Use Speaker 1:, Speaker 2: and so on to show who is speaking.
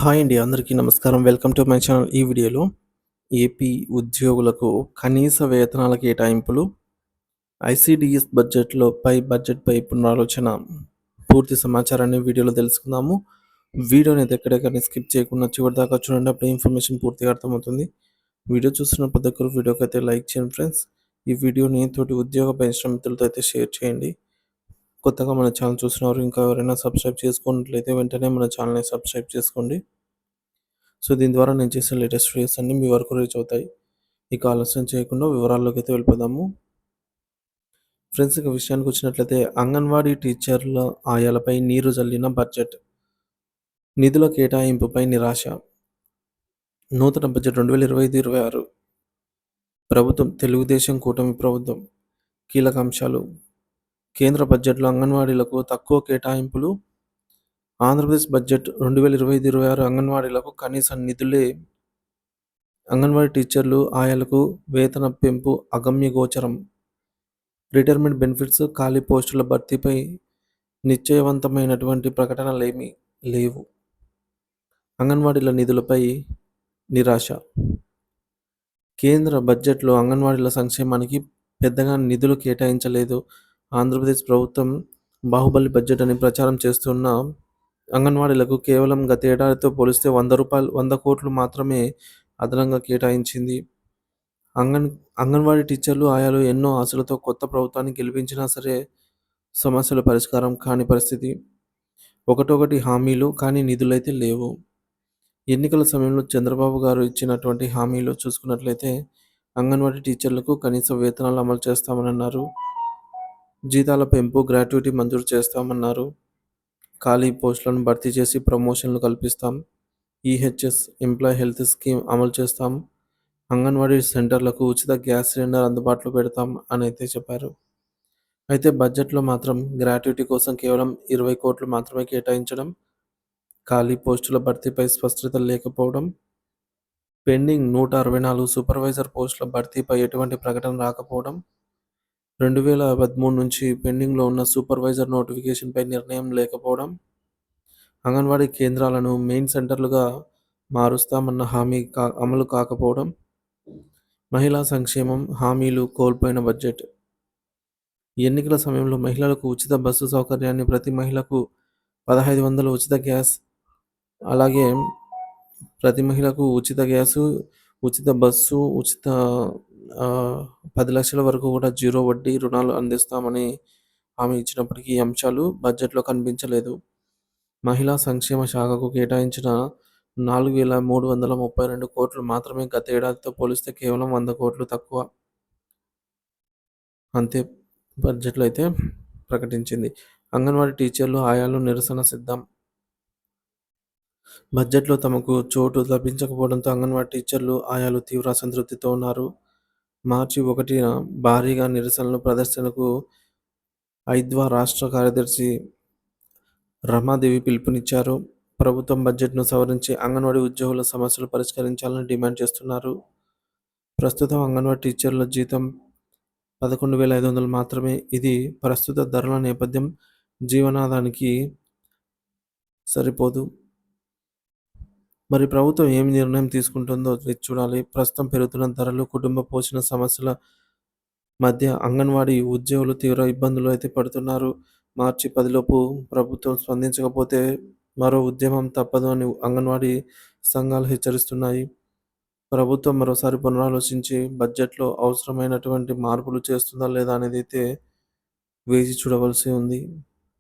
Speaker 1: Hi అండి. అందరికీ నమస్కారం. Welcome to my channel. ఈ వీడియోలో ఏపీ ఉద్యోగులకు కనీస వేతనాల కేటాయింపులు, ఐసీడీఎస్ బడ్జెట్‌పై పునరాలోచన పూర్తి సమాచారాన్ని వీడియోలో తెలుసుకుందాము. వీడియోనైతే ఎక్కడెక్కడ స్కిప్ చేయకుండా చివరిదాకా చూడండి. అప్పుడే ఇన్ఫర్మేషన్ పూర్తిగా అర్థమవుతుంది. వీడియో చూస్తున్న ప్రతి ఒక్కరు వీడియోకైతే లైక్ చేయండి ఫ్రెండ్స్. ఈ వీడియోని తోటి ఉద్యోగ బహిష్ట మిత్రులతో అయితే షేర్ చేయండి. కొత్తగా మన ఛానల్ చూస్తున్నవారు ఇంకా ఎవరైనా సబ్స్క్రైబ్ చేసుకున్నట్లయితే వెంటనే మన ఛానల్‌ని సబ్స్క్రైబ్ చేసుకోండి. సో దీని ద్వారా నేను చేసే లేటెస్ట్ వీడియోస్ అన్నీ మీ వరకు రీచ్ అవుతాయి. ఇక ఆలస్యం చేయకుండా వివరాల్లోకి అయితే వెళ్ళిపోదాము. ఫ్రెండ్స్, ఇక విషయానికి వచ్చినట్లయితే అంగన్వాడీ టీచర్ల ఆయాలపై నీరు జల్లిన బడ్జెట్, నిధుల కేటాయింపుపై నిరాశ. నూతన బడ్జెట్ 2025-26 ప్రభుత్వం తెలుగుదేశం కూటమి ప్రభుత్వం కీలక అంశాలు. కేంద్ర బడ్జెట్లో అంగన్వాడీలకు తక్కువ కేటాయింపులు. ఆంధ్రప్రదేశ్ బడ్జెట్ 2025-26 అంగన్వాడీలకు కనీస నిధులే. అంగన్వాడీ టీచర్లు ఆయాలకు వేతన పెంపు అగమ్యగోచరం. రిటైర్మెంట్ బెనిఫిట్స్, ఖాళీ పోస్టుల భర్తీపై నిశ్చయవంతమైనటువంటి ప్రకటనలేమీ లేవు. అంగన్వాడీల నిధులపై నిరాశ. కేంద్ర బడ్జెట్లో అంగన్వాడీల సంక్షేమానికి పెద్దగా నిధులు కేటాయించలేదు. ఆంధ్రప్రదేశ్ ప్రభుత్వం బాహుబలి బడ్జెట్ అని ప్రచారం చేస్తున్న అంగన్వాడీలకు కేవలం గతేడాదితో పోలిస్తే ₹100 కోట్లు మాత్రమే అదనంగా కేటాయించింది. అంగన్వాడీ టీచర్లు, ఆయాలు ఎన్నో ఆశలతో కొత్త ప్రభుత్వాన్ని గెలిపించినా సరే సమస్యలు పరిష్కారం కాని పరిస్థితి. ఒకటొకటి హామీలు, కానీ నిధులైతే లేవు. ఎన్నికల సమయంలో చంద్రబాబు గారు ఇచ్చినటువంటి హామీలు చూసుకున్నట్లయితే అంగన్వాడీ టీచర్లకు కనీస వేతనాలు అమలు చేస్తామని అన్నారు. జీతాల పెంపు, గ్రాట్యుటీ మంజూరు చేస్తామన్నారు. ఖాళీ పోస్టులను భర్తీ చేసి ప్రమోషన్లు కల్పిస్తాం. ఈహెచ్ఎస్ ఎంప్లాయీ హెల్త్ స్కీమ్ అమలు చేస్తాం. అంగన్వాడీ సెంటర్లకు ఉచిత గ్యాస్ సిలిండర్ అందుబాటులో పెడతాం అని అయితే చెప్పారు. అయితే బడ్జెట్లో మాత్రం గ్రాట్యుటీ కోసం కేవలం 20 కోట్లు మాత్రమే కేటాయించడం, ఖాళీ పోస్టుల భర్తీపై స్పష్టత లేకపోవడం, పెండింగ్ 164 సూపర్వైజర్ పోస్టుల భర్తీపై ఎటువంటి ప్రకటన రాకపోవడం, 2013 నుంచి పెండింగ్లో ఉన్న సూపర్వైజర్ నోటిఫికేషన్పై నిర్ణయం లేకపోవడం, అంగన్వాడీ కేంద్రాలను మెయిన్ సెంటర్లుగా మారుస్తామన్న హామీ అమలు కాకపోవడం, మహిళా సంక్షేమం హామీలు కోల్పోయిన బడ్జెట్. ఎన్నికల సమయంలో మహిళలకు ఉచిత బస్సు సౌకర్యాన్ని, ప్రతి మహిళకు 1500 ఉచిత గ్యాస్, అలాగే ప్రతి మహిళకు ఉచిత గ్యాసు, ఉచిత బస్సు, ఉచిత 10 లక్షల వరకు కూడా జీరో వడ్డీ రుణాలు అందిస్తామని హామీ ఇచ్చినప్పటికీ ఈ అంశాలు బడ్జెట్లో కనిపించలేదు. మహిళా సంక్షేమ శాఖకు కేటాయించిన 4,332 కోట్లు మాత్రమే గత ఏడాదితో పోలిస్తే కేవలం 100 కోట్లు తక్కువ. అంతే బడ్జెట్లో అయితే ప్రకటించింది. అంగన్వాడీ టీచర్లు, ఆయాలు నిరసన సిద్ధం. బడ్జెట్లో తమకు చోటు లభించకపోవడంతో అంగన్వాడీ టీచర్లు, ఆయాలు తీవ్ర అసంతృప్తితో ఉన్నారు. మార్చి 1న భారీగా నిరసనల ప్రదర్శనకు ఐద్వా రాష్ట్ర కార్యదర్శి రమాదేవి పిలుపునిచ్చారు. ప్రభుత్వం బడ్జెట్ను సవరించి అంగన్వాడీ ఉద్యోగుల సమస్యలు పరిష్కరించాలని డిమాండ్ చేస్తున్నారు. ప్రస్తుతం అంగన్వాడీ టీచర్ల జీతం 11,500 మాత్రమే. ఇది ప్రస్తుత ధరల నేపథ్యం జీవనాధానికి సరిపోదు. మరి ప్రభుత్వం ఏమి నిర్ణయం తీసుకుంటుందో వేచి చూడాలి. ప్రస్తుతం పెరుగుతున్న ధరలు, కుటుంబ పోషణ సమస్యల మధ్య అంగన్వాడీ ఉద్యోగులు తీవ్ర ఇబ్బందులు అయితే పడుతున్నారు. మార్చి 10 లోపు ప్రభుత్వం స్పందించకపోతే మరో ఉద్యమం తప్పదు అని అంగన్వాడీ సంఘాలు హెచ్చరిస్తున్నాయి. ప్రభుత్వం మరోసారి పునరాలోచించి బడ్జెట్లో అవసరమైనటువంటి మార్పులు చేస్తుందా లేదా అనేది అయితే వేచి చూడవలసి ఉంది.